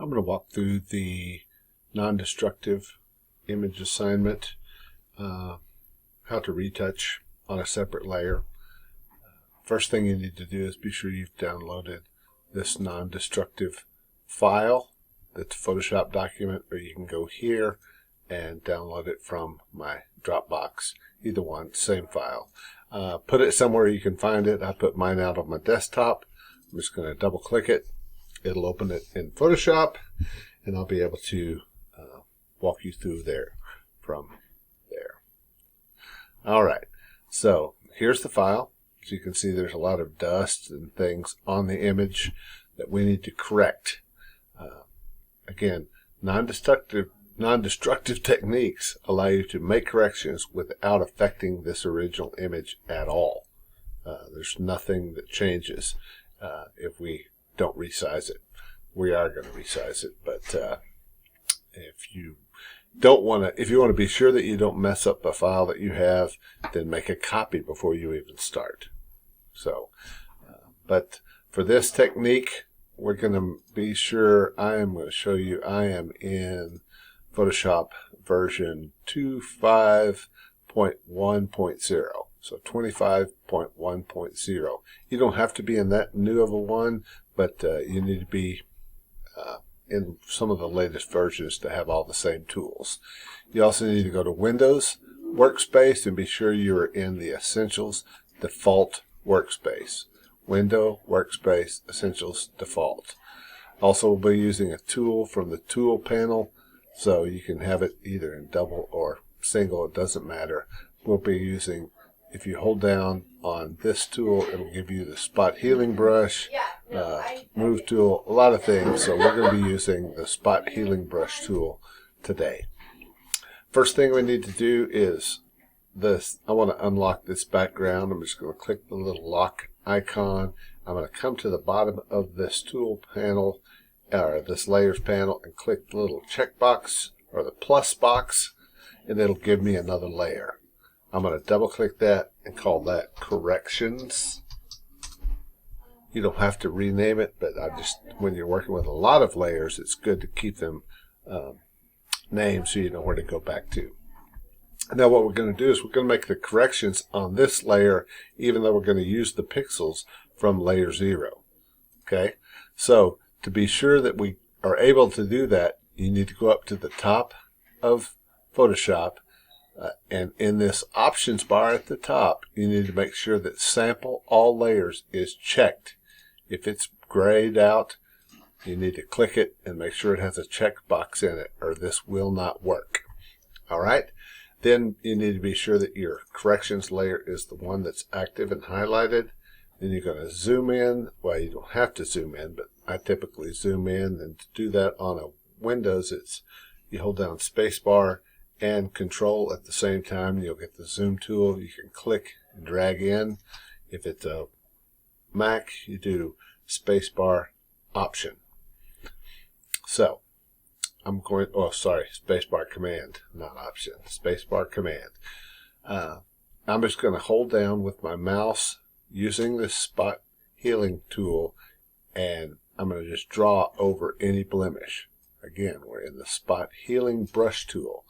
I'm going to walk through the non-destructive image assignment, how to retouch on a separate layer. First thing you need to do is be sure you've downloaded this non-destructive file. That's a Photoshop document, or you can go here and download it from my Dropbox. Either one, same file. Put it somewhere you can find it. I put mine out on my desktop. I'm just going to double click it. It'll open it in Photoshop, and I'll be able to walk you through there from there. All right, so here's the file. As you can see, there's a lot of dust and things on the image that we need to correct. Again, non-destructive techniques allow you to make corrections without affecting this original image at all. There's nothing that changes if we don't resize it. We are going to resize it, but if you want to be sure that you don't mess up a file that you have, then make a copy before you even start. So, but for this technique, we're going to be sure. I am going to show you. I am in Photoshop version 25.1.0. So 25.1.0. You don't have to be in that new of a one, but you need to be in some of the latest versions to have all the same tools. You also need to go to Windows Workspace and be sure you're in the Essentials Default Workspace. Window Workspace Essentials Default. Also, we'll be using a tool from the Tool panel, so you can have it either in double or single. It doesn't matter. We'll be using, if you hold down on this tool, it'll give you the spot healing brush, move tool, a lot of things. So we're going to be using the spot healing brush tool today. First thing we need to do is this. I want to unlock this background. I'm just going to click the little lock icon. I'm going to come to the bottom of this tool panel, or this layers panel, and click the little checkbox or the plus box, and it'll give me another layer. I'm going to double click that and call that corrections. You don't have to rename it, but when you're working with a lot of layers, it's good to keep them named so you know where to go back to. Now what we're going to do is we're going to make the corrections on this layer, even though we're going to use the pixels from layer 0. Okay, so to be sure that we are able to do that, you need to go up to the top of Photoshop, and in this options bar at the top, you need to make sure that sample all layers is checked. If it's grayed out, you need to click it and make sure it has a checkbox in it, or this will not work. All right. Then you need to be sure that your corrections layer is the one that's active and highlighted. Then you're going to zoom in. Well, you don't have to zoom in, but I typically zoom in. And to do that on a Windows, you hold down spacebar and Control at the same time. You'll get the zoom tool. You can click and drag in. If it's a Mac, you do spacebar Option. So I'm going, spacebar command, not option, spacebar command. I'm just going to hold down with my mouse using this spot healing tool, and I'm going to just draw over any blemish. Again, we're in the spot healing brush tool.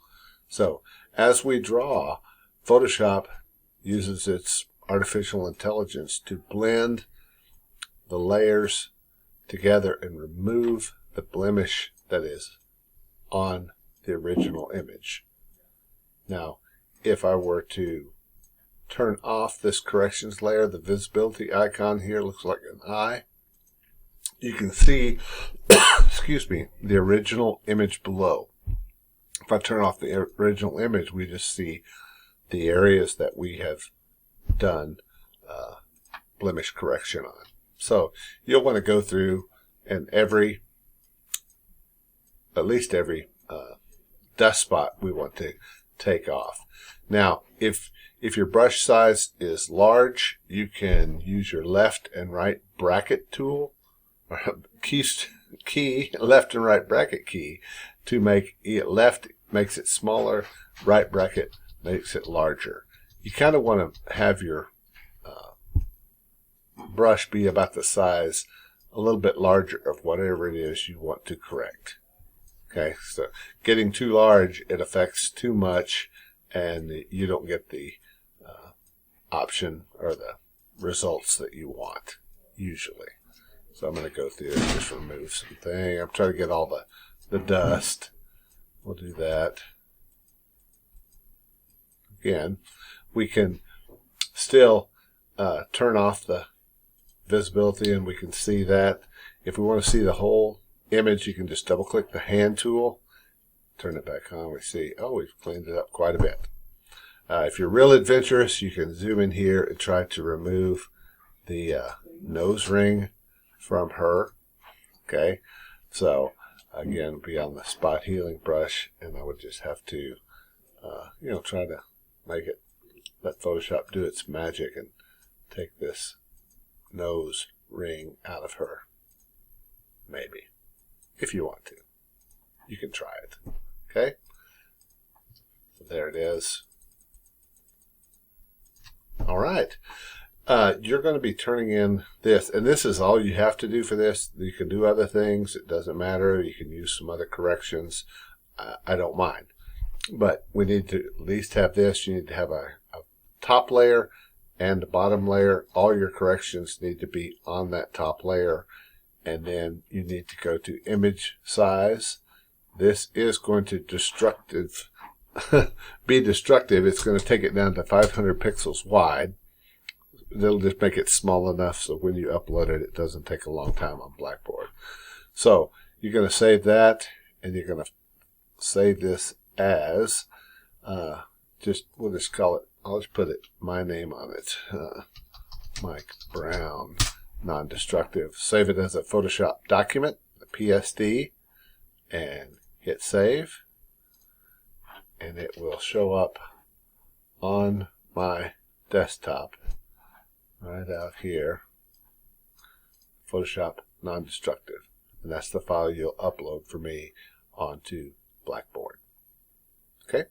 So as we draw, Photoshop uses its artificial intelligence to blend the layers together and remove the blemish that is on the original image. Now, if I were to turn off this corrections layer, the visibility icon here looks like an eye. You can see, excuse me, the original image below. If I turn off the original image, we just see the areas that we have done blemish correction on. So you'll want to go through and at least every dust spot we want to take off. Now, if your brush size is large, you can use your left and right bracket tool, or left and right bracket key, to make it. Left makes it smaller, right bracket makes it larger. You kind of want to have your brush be about the size a little bit larger of whatever it is you want to correct. Okay, so getting too large, it affects too much, and you don't get the option or the results that you want, usually. So I'm going to go through and just remove something. I'm trying to get all the dust. We'll do that. Again, we can still turn off the visibility, and we can see that. If we want to see the whole image, you can just double click the hand tool, turn it back on. We see, oh, we've cleaned it up quite a bit. If you're real adventurous, you can zoom in here and try to remove the nose ring from her. Okay, so again, be on the spot healing brush, and I would just have to try to make it, let Photoshop do its magic and take this nose ring out of her. Maybe, if you want to, you can try it. Okay, so there it is. All right, you're going to be turning in this, and this is all you have to do for this. You can do other things, it doesn't matter. You can use some other corrections. I don't mind, but we need to at least have this. You need to have a top layer and a bottom layer. All your corrections need to be on that top layer, and then you need to go to image size. This is going to be destructive. It's going to take it down to 500 pixels wide. It'll just make it small enough so when you upload it, it doesn't take a long time on Blackboard. So you're going to save that, and you're going to save this as we'll just call it, I'll just put my name on it, Mike Brown, non-destructive. Save it as a Photoshop document, a PSD, and hit save, and it will show up on my desktop right out here, Photoshop non-destructive, and that's the file you'll upload for me onto Blackboard. Okay.